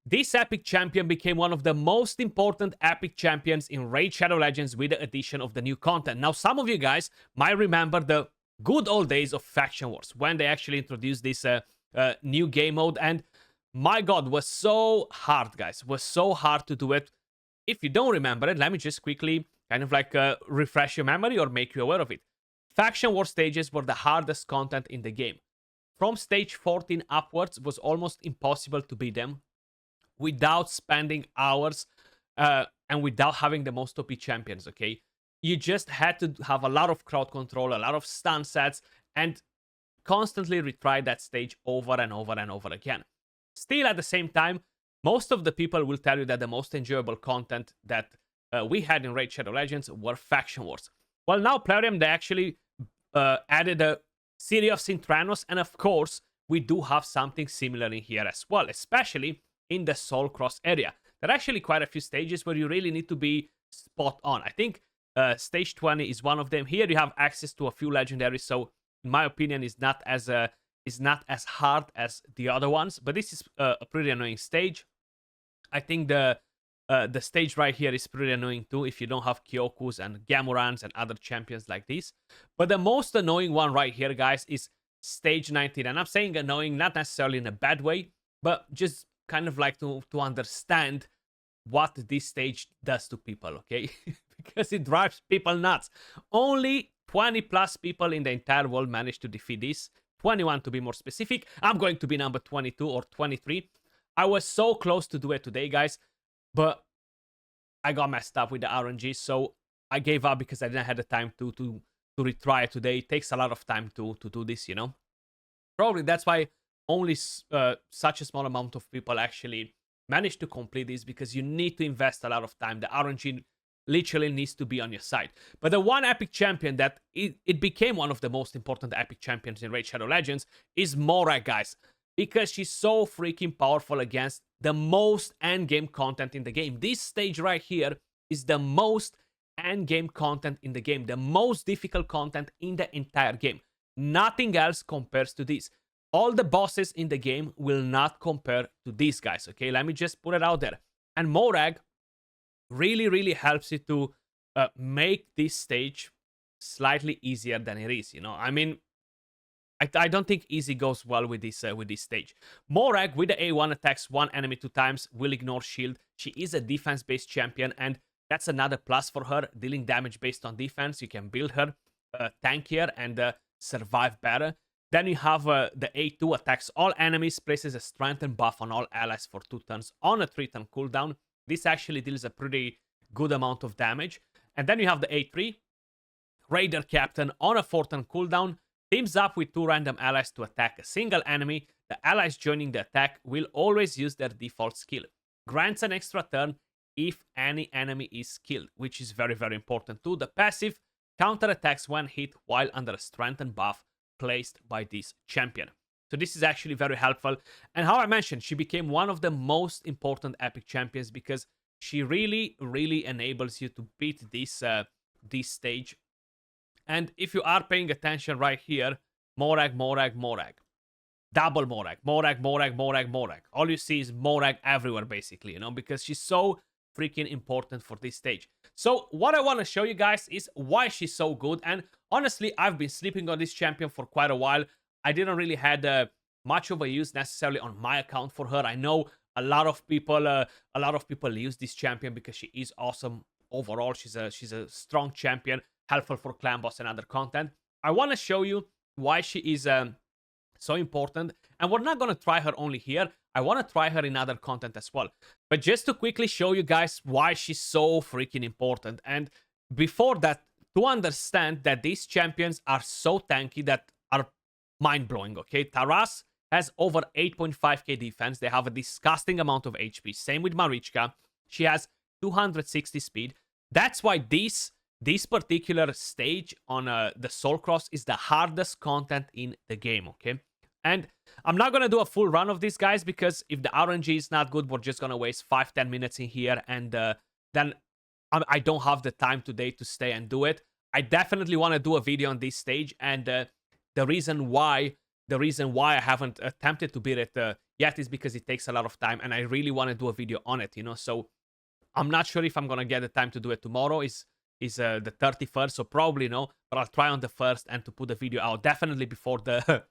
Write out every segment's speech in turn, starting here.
this epic champion became one of the most important epic champions in Raid Shadow Legends with the addition of the new content. Now, some of you guys might remember the good old days of Faction Wars, when they actually introduced this new game mode, and my god, was so hard, guys. Was so hard to do it. If you don't remember it, let me just quickly kind of like refresh your memory or make you aware of it. Faction War stages were the hardest content in the game. From stage 14 upwards, was almost impossible to beat them without spending hours and without having the most OP champions, okay? You just had to have a lot of crowd control, a lot of stun sets, and constantly retry that stage over and over and over again. Still, at the same time, most of the people will tell you that the most enjoyable content that we had in Raid Shadow Legends were Faction Wars. Well, now Plarium, they actually added a City of Sintranos, and of course, we do have something similar in here as well, especially in the Soul Cross area. There are actually quite a few stages where you really need to be spot on. I think stage 20 is one of them. Here you have access to a few legendaries, so in my opinion, is not as hard as the other ones. But this is a pretty annoying stage. I think the stage right here is pretty annoying too if you don't have Kyokus and Gamurans and other champions like this. But the most annoying one right here, guys, is stage 19. And I'm saying annoying not necessarily in a bad way, but just kind of like to understand what this stage does to people, okay? Because it drives people nuts. Only 20 plus people in the entire world managed to defeat this. 21 to be more specific. I'm going to be number 22 or 23. I was so close to do it today, guys, but I got messed up with the RNG, so I gave up because I didn't have the time to retry it today. It takes a lot of time to do this, you know? Probably that's why only such a small amount of people actually manage to complete this, because you need to invest a lot of time. The RNG literally needs to be on your side. But the one epic champion that it became one of the most important epic champions in Raid Shadow Legends is Morag, guys. Because she's so freaking powerful against the most endgame content in the game. This stage right here is the most endgame content in the game. The most difficult content in the entire game. Nothing else compares to this. All the bosses in the game will not compare to these guys, okay? Let me just put it out there. And Morag really, really helps you to make this stage slightly easier than it is, you know? I mean, I don't think easy goes well with this stage. Morag, with the A1, attacks one enemy 2 times, will ignore shield. She is a defense-based champion, and that's another plus for her, dealing damage based on defense. You can build her tankier and survive better. Then you have the A2, attacks all enemies, places a strengthen buff on all allies for 2 turns on a 3-turn cooldown. This actually deals a pretty good amount of damage. And then you have the A3, Raider Captain on a 4-turn cooldown. Teams up with 2 random allies to attack a single enemy. The allies joining the attack will always use their default skill. Grants an extra turn if any enemy is killed, which is very, very important too. The passive counterattacks when hit while under a strengthen buff placed by this champion. So this is actually very helpful. And how I mentioned, she became one of the most important epic champions because she really, really enables you to beat this stage. And if you are paying attention right here, Morag, Morag, Morag. Double Morag, Morag, Morag, Morag, Morag. All you see is Morag everywhere, basically, you know, because she's so freaking important for this stage. So what I want to show you guys is why she's so good. And honestly, I've been sleeping on this champion for quite a while. I didn't really had much of a use necessarily on my account for her. I know a lot of people use this champion because she is awesome overall. She's a strong champion, helpful for clan boss and other content. I want to show you why she is so important, and we're not going to try her only here. I want to try her in other content as well. But just to quickly show you guys why she's so freaking important, and before that, to understand that these champions are so tanky that are mind-blowing, okay? Taras has over 8.5k defense. They have a disgusting amount of HP. Same with Marichka. She has 260 speed. That's why this particular stage on the Soul Cross is the hardest content in the game, okay? And I'm not going to do a full run of these guys because if the RNG is not good, we're just going to waste 5-10 minutes in here, and then I don't have the time today to stay and do it. I definitely want to do a video on this stage, and the reason why I haven't attempted to beat it yet is because it takes a lot of time, and I really want to do a video on it, you know. So I'm not sure if I'm gonna get the time to do it tomorrow. Is the 31st, so probably no. But I'll try on the 1st and to put the video out definitely before the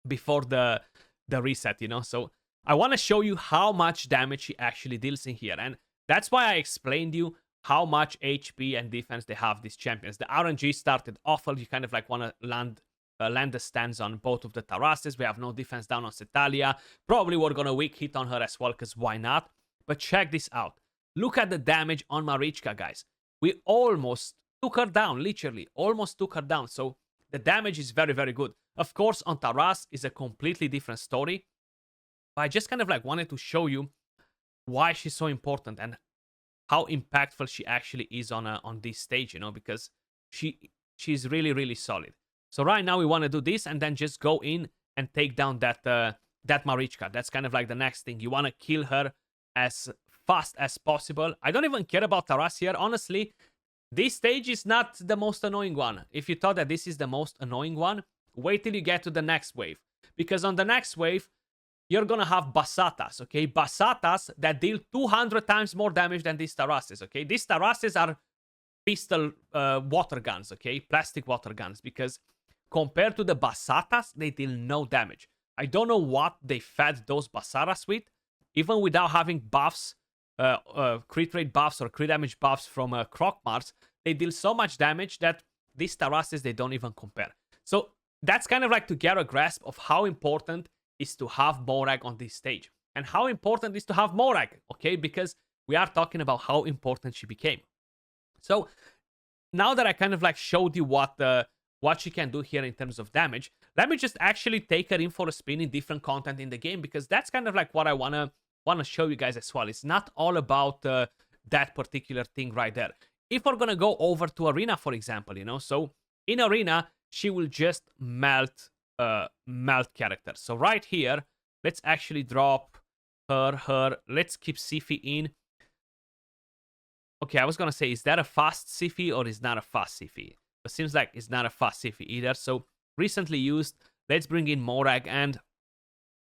before the reset, you know. So I want to show you how much damage she actually deals in here, and that's why I explained you how much HP and defense they have, these champions. The RNG started awful. You kind of like want to land the stands on both of the Tarases. We have no defense down on Cetalia. Probably we're gonna weak hit on her as well, because why not? But check this out. Look at the damage on Marichka, guys. We almost took her down, literally. Almost took her down. So the damage is very, very good. Of course, on Taras is a completely different story. But I just kind of like wanted to show you why she's so important and how impactful she actually is on this stage, you know, because she's really, really solid. So right now we want to do this and then just go in and take down that Marichka. That's kind of like the next thing. You want to kill her as fast as possible. I don't even care about Taras here. Honestly, this stage is not the most annoying one. If you thought that this is the most annoying one, wait till you get to the next wave. Because on the next wave, you're gonna have Basatas, okay? Basatas that deal 200 times more damage than these Tarases, okay? These Tarases are pistol water guns, okay? Plastic water guns, because compared to the Basatas, they deal no damage. I don't know what they fed those Basatas with, even without having buffs, crit rate buffs or crit damage buffs from Krokmars, they deal so much damage that these Tarases, they don't even compare. So that's kind of like to get a grasp of how important is to have Morag on this stage. And how important is to have Morag, okay? Because we are talking about how important she became. So now that I kind of like showed you what she can do here in terms of damage, let me just actually take her in for a spin in different content in the game, because that's kind of like what I wanna show you guys as well. It's not all about that particular thing right there. If we're gonna go over to Arena, for example, you know, so in Arena, she will just melt characters. So right here, let's actually drop her. Let's keep Sifi in. Okay, I was gonna say, is that a fast Sifi or is not a fast Sifi? But seems like it's not a fast Sifi either. So recently used. Let's bring in Morag, and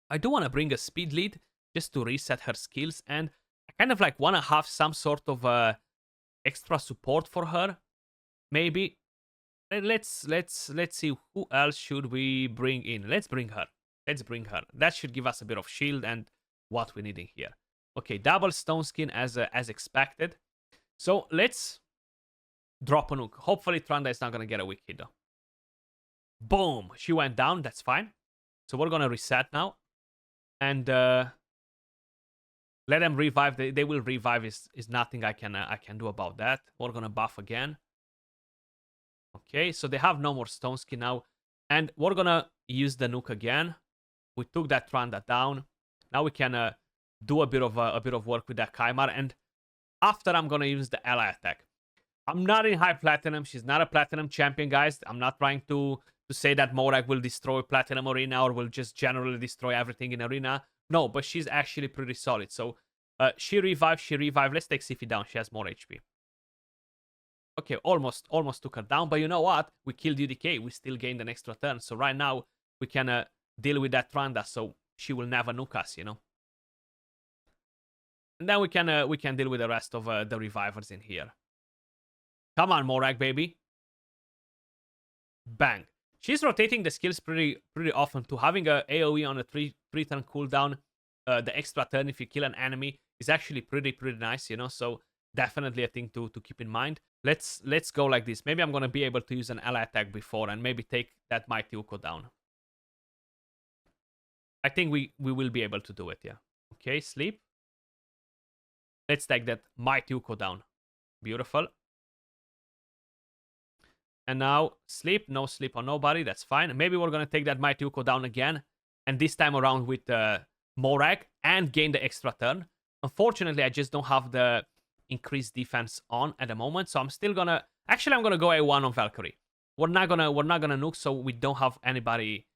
I do want to bring a speed lead just to reset her skills, and I kind of like want to have some sort of extra support for her. Maybe let's see, who else should we bring in. Let's bring her. That should give us a bit of shield and what we need in here. Okay, double stone skin as expected. So let's drop a nuke. Hopefully Tranda is not gonna get a weak hit though. Boom, she went down. That's fine. So we're gonna reset now and let them revive. They will revive. Is nothing I can do about that. We're gonna buff again. Okay, so they have no more stone skin now, and we're gonna use the nuke again. We took that Tranda down. Now we can do a bit of work with that Kaimar, and after I'm gonna use the ally attack. I'm not in high platinum. She's not a platinum champion, guys. I'm not trying to say that Morag will destroy platinum arena or will just generally destroy everything in arena. No, but she's actually pretty solid. So she revived. Let's take Sifi down. She has more HP. Okay, almost took her down. But you know what? We killed UDK. We still gained an extra turn. So right now we can deal with that Tranda. So she will never nuke us, you know. And then we can deal with the rest of the revivers in here. Come on, Morag, baby. Bang. She's rotating the skills pretty often too. Having a AoE on a 3-turn cooldown, the extra turn if you kill an enemy is actually pretty nice, you know. So definitely a thing to keep in mind. Let's go like this. Maybe I'm gonna be able to use an ally attack before and maybe take that Mighty Uko down. I think we will be able to do it, yeah. Okay, sleep. Let's take that Mighty Uko down. Beautiful. And now sleep. No sleep on nobody. That's fine. Maybe we're going to take that Mighty Uko down again. And this time around with Morag and gain the extra turn. Unfortunately, I just don't have the increased defense on at the moment. So I'm still going to... Actually, I'm going to go A1 on Valkyrie. We're not gonna nuke, so we don't have anybody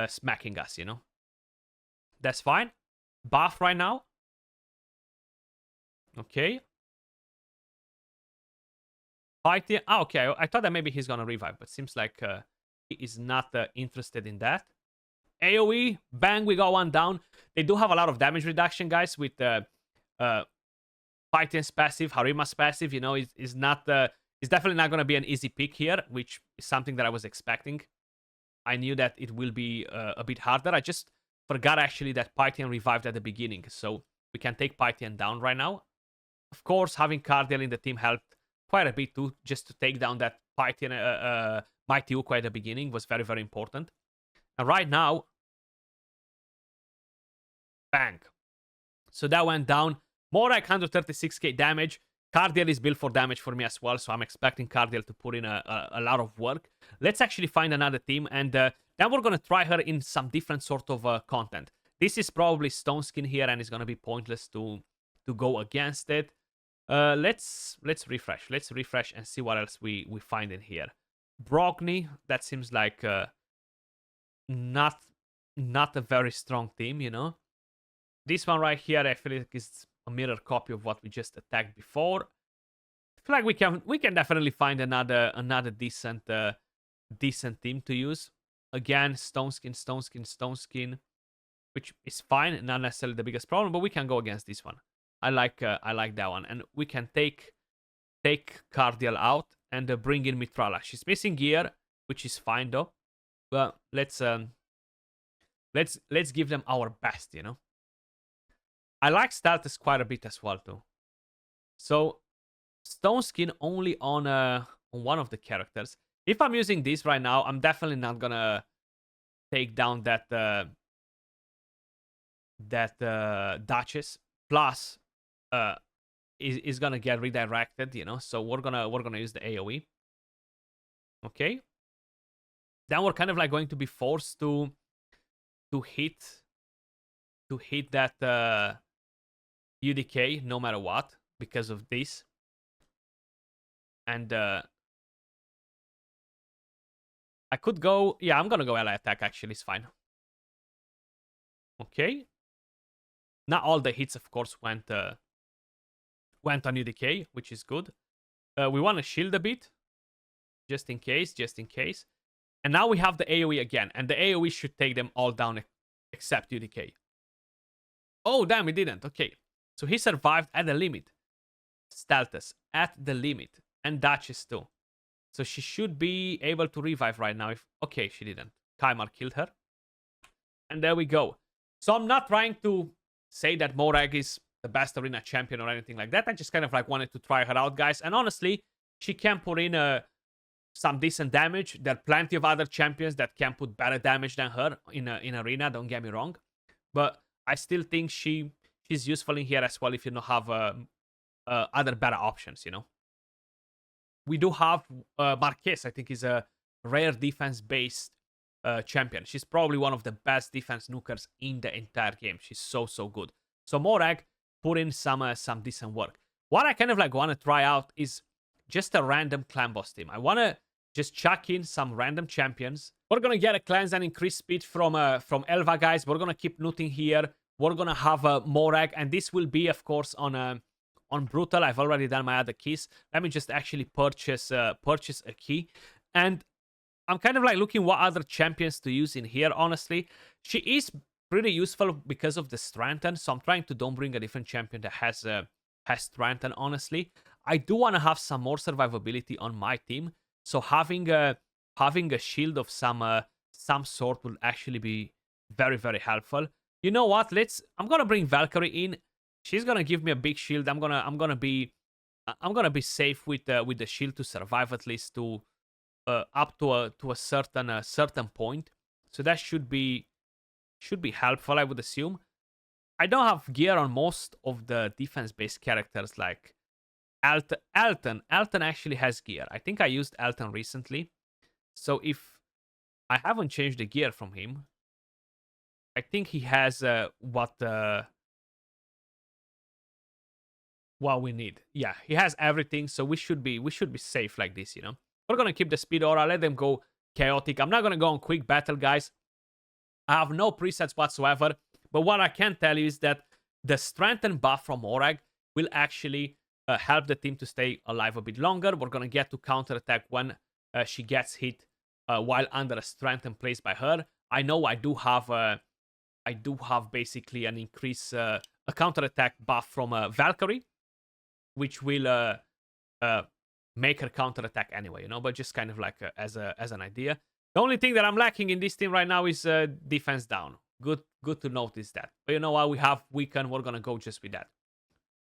smacking us, you know. That's fine. Buff right now. Okay. Fight here. Ah, okay. I thought that maybe he's gonna revive, but seems like he is not interested in that. AoE, bang, we got one down. They do have a lot of damage reduction, guys, with Python's passive, Harima's passive. You know, is not it's definitely not going to be an easy pick here, which is something that I was expecting. I knew that it will be a bit harder. I just forgot actually that Python revived at the beginning, so we can take Python down right now. Of course, having Cardiel in the team helped quite a bit too, just to take down that Python Mighty Uko at the beginning was very, very important. And right now, bang. So that went down. More like 136k damage. Cardiel is built for damage for me as well, so I'm expecting Cardiel to put in a lot of work. Let's actually find another team, and then we're going to try her in some different sort of content. This is probably Stone Skin here, and it's going to be pointless to go against it. Let's refresh. Let's refresh and see what else we find in here. Brogni, that seems like not a very strong team, you know. This one right here, I feel like is a mirror copy of what we just attacked before. I feel like we can definitely find another decent team to use. Again, Stone Skin, which is fine, not necessarily the biggest problem, but we can go against this one. I like that one, and we can take Cardiel out and bring in Mitrala. She's missing gear, which is fine though. Well, let's give them our best, you know. I like Staltus quite a bit as well too. So Stone Skin only on one of the characters. If I'm using this right now, I'm definitely not gonna take down that Duchess. Plus, is gonna get redirected, you know. So we're gonna use the AOE. Okay. Then we're kind of like going to be forced to hit that UDK no matter what because of this. And I could go, yeah, I'm gonna go ally attack actually, it's fine. Okay. Not all the hits, of course, went on UDK, which is good. We want to shield a bit, just in case. And now we have the AoE again, and the AoE should take them all down except UDK. Oh, damn, he didn't. Okay. So he survived at the limit. Staltus at the limit. And Duchess too. So she should be able to revive right now. Okay, she didn't. Kaimar killed her. And there we go. So I'm not trying to say that Morag is the best arena champion or anything like that. I just kind of like wanted to try her out, guys. And honestly, she can put in some decent damage. There are plenty of other champions that can put better damage than her in arena. Don't get me wrong. But I still think she's useful in here as well if you don't have other better options, you know. We do have Marquez, I think, is a rare defense-based champion. She's probably one of the best defense nukers in the entire game. She's so good. So Morag put in some decent work. What I kind of like want to try out is just a random clan boss team. I want to just chuck in some random champions. We're gonna get a cleanse and increase speed from Elva, guys. We're gonna keep looting here. We're gonna have a Morag, and this will be, of course, on Brutal. I've already done my other keys. Let me just actually purchase a key. And I'm kind of like looking what other champions to use in here, honestly. She is pretty useful because of the Strengthen, so I'm trying to don't bring a different champion that has Strengthen, honestly. I do want to have some more survivability on my team, so having a shield of some sort will actually be very, very helpful. You know what? I'm gonna bring Valkyrie in. She's gonna give me a big shield. I'm gonna be safe with the shield to survive at least to up to a certain point. So that should be helpful, I would assume. I don't have gear on most of the defense-based characters like Elton. Elton actually has gear. I think I used Elton recently. So if I haven't changed the gear from him, I think he has what we need. Yeah, he has everything, so we should be safe like this, you know. We're gonna keep the speed aura, let them go chaotic. I'm not gonna go on quick battle, guys. I have no presets whatsoever, but what I can tell you is that the strengthen buff from Morag will actually help the team to stay alive a bit longer. We're gonna get to counterattack when she gets hit while under a strengthen placed by her. I know I do have basically an increase a counterattack buff from Valkyrie, which will uh, make her counterattack anyway, you know, but just kind of like as an idea. The only thing that I'm lacking in this team right now is defense down. Good to notice that. But you know what? We have weaken. We're gonna go just with that.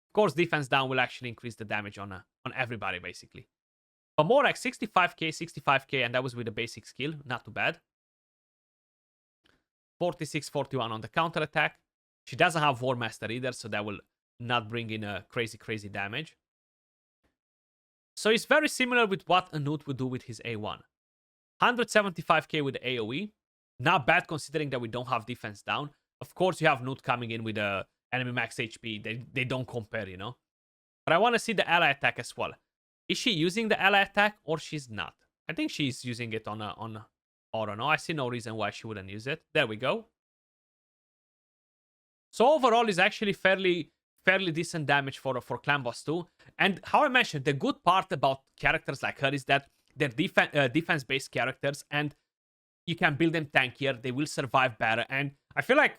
Of course, defense down will actually increase the damage on everybody basically. But more like 65k, and that was with the basic skill. Not too bad. 46, 41 on the counter attack. She doesn't have War Master either, so that will not bring in a crazy damage. So it's very similar with what Anut would do with his A1. 175k with AoE. Not bad considering that we don't have defense down. Of course, you have Nut coming in with a enemy max HP. They don't compare, you know. But I want to see the ally attack as well. Is she using the ally attack or she's not? I think she's using it on Aura. No, I see no reason why she wouldn't use it. There we go. So overall, it's actually fairly decent damage for Clan Boss 2. And how I mentioned, the good part about characters like her is that they're defense-based characters, and you can build them tankier. They will survive better. And I feel like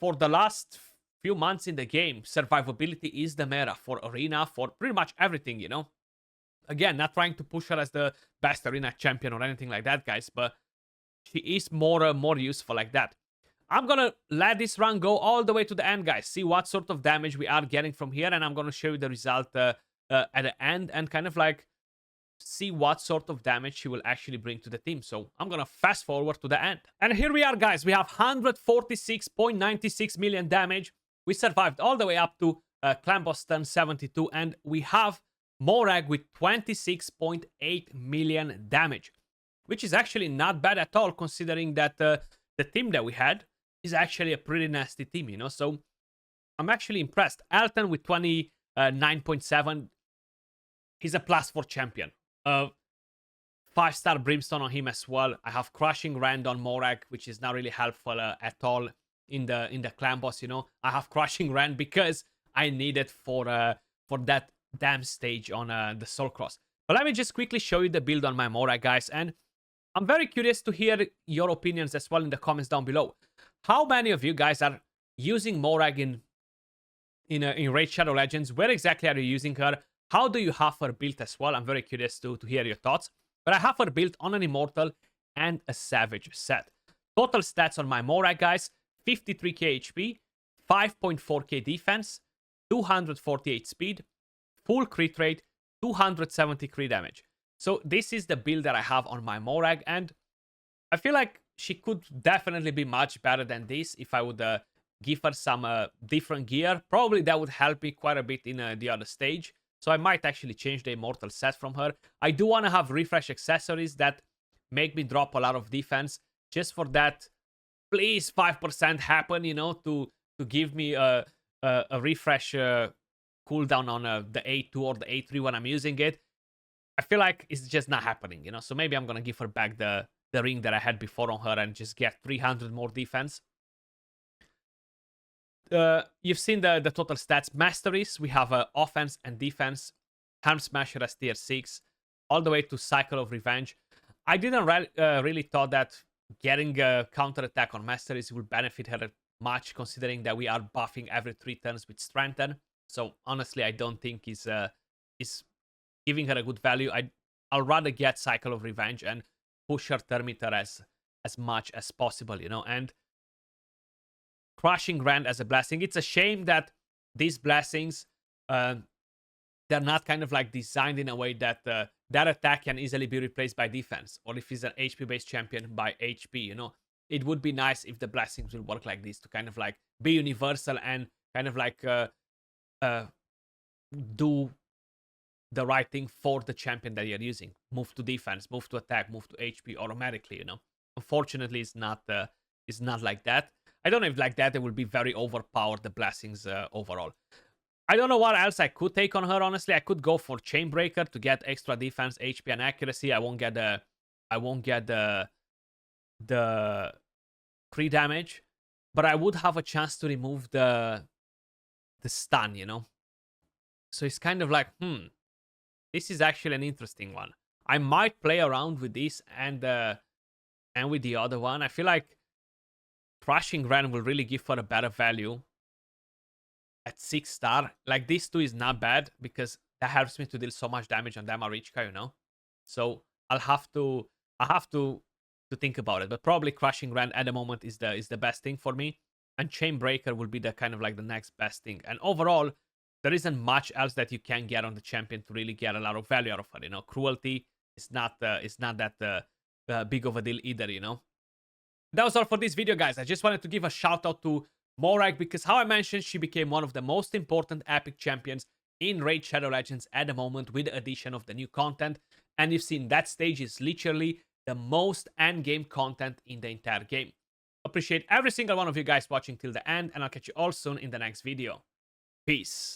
for the last few months in the game, survivability is the meta for Arena, for pretty much everything, you know? Again, not trying to push her as the best Arena champion or anything like that, guys, but she is more useful like that. I'm gonna let this run go all the way to the end, guys. See what sort of damage we are getting from here, and I'm gonna show you the result at the end and kind of like see what sort of damage she will actually bring to the team. So I'm gonna fast forward to the end. And here we are, guys. We have 146.96 million damage. We survived all the way up to Clan Boss turn 72, and we have Morag with 26.8 million damage, which is actually not bad at all, considering that the team that we had is actually a pretty nasty team, you know? So I'm actually impressed. Elton with 29.7. He's a +4 champion. 5-star Brimstone on him as well. I have Crushing Rand on Morag, which is not really helpful at all in the Clan Boss, you know? I have Crushing Rand because I need it for that damn stage on the Soul Cross. But let me just quickly show you the build on my Morag, guys, and I'm very curious to hear your opinions as well in the comments down below. How many of you guys are using Morag in Raid Shadow Legends? Where exactly are you using her? How do you have her built as well? I'm very curious to hear your thoughts. But I have her built on an Immortal and a Savage set. Total stats on my Morag, guys: 53k HP, 5.4k defense, 248 speed, full crit rate, 270 crit damage. So this is the build that I have on my Morag, and I feel like she could definitely be much better than this if I would give her some different gear. Probably that would help me quite a bit in the other stage. So I might actually change the Immortal set from her. I do want to have refresh accessories that make me drop a lot of defense. Just for that, please 5% happen, you know, to give me a refresh cooldown on the A2 or the A3 when I'm using it. I feel like it's just not happening, you know? So maybe I'm going to give her back the ring that I had before on her and just get 300 more defense. You've seen the total stats. Masteries, we have offense and defense. Helm Smasher as tier 6. All the way to Cycle of Revenge. I didn't really thought that getting a counter-attack on Masteries would benefit her much, considering that we are buffing every 3 turns with Strengthen. So honestly, I don't think is giving her a good value. I'll rather get Cycle of Revenge and push her Thermitor as much as possible, you know. And Crushing Rand as a blessing. It's a shame that these blessings, they're not kind of like designed in a way that that attack can easily be replaced by defense, or if he's an HP-based champion by HP, you know. It would be nice if the blessings will work like this to kind of like be universal and kind of like do the right thing for the champion that you're using. Move to defense, move to attack, move to HP automatically, you know. Unfortunately, it's not like that. I don't know if like that it will be very overpowered, the blessings overall. I don't know what else I could take on her, honestly. I could go for Chainbreaker to get extra defense, HP, and accuracy. I won't get the crit damage, but I would have a chance to remove the stun, you know. So it's kind of like, this is actually an interesting one. I might play around with this and with the other one. I feel like Crushing Ren will really give her a better value at 6-star. Like, this 2 is not bad because that helps me to deal so much damage on them Marichka, you know? So I have to think about it. But probably Crushing Ren at the moment is the best thing for me. And Chainbreaker will be the kind of like the next best thing. And overall, there isn't much else that you can get on the champion to really get a lot of value out of her. You know, Cruelty is not that big of a deal either, you know? That was all for this video, guys. I just wanted to give a shout out to Morak because, how I mentioned, she became one of the most important epic champions in Raid Shadow Legends at the moment with the addition of the new content. And you've seen that stage is literally the most endgame content in the entire game. Appreciate every single one of you guys watching till the end, and I'll catch you all soon in the next video. Peace.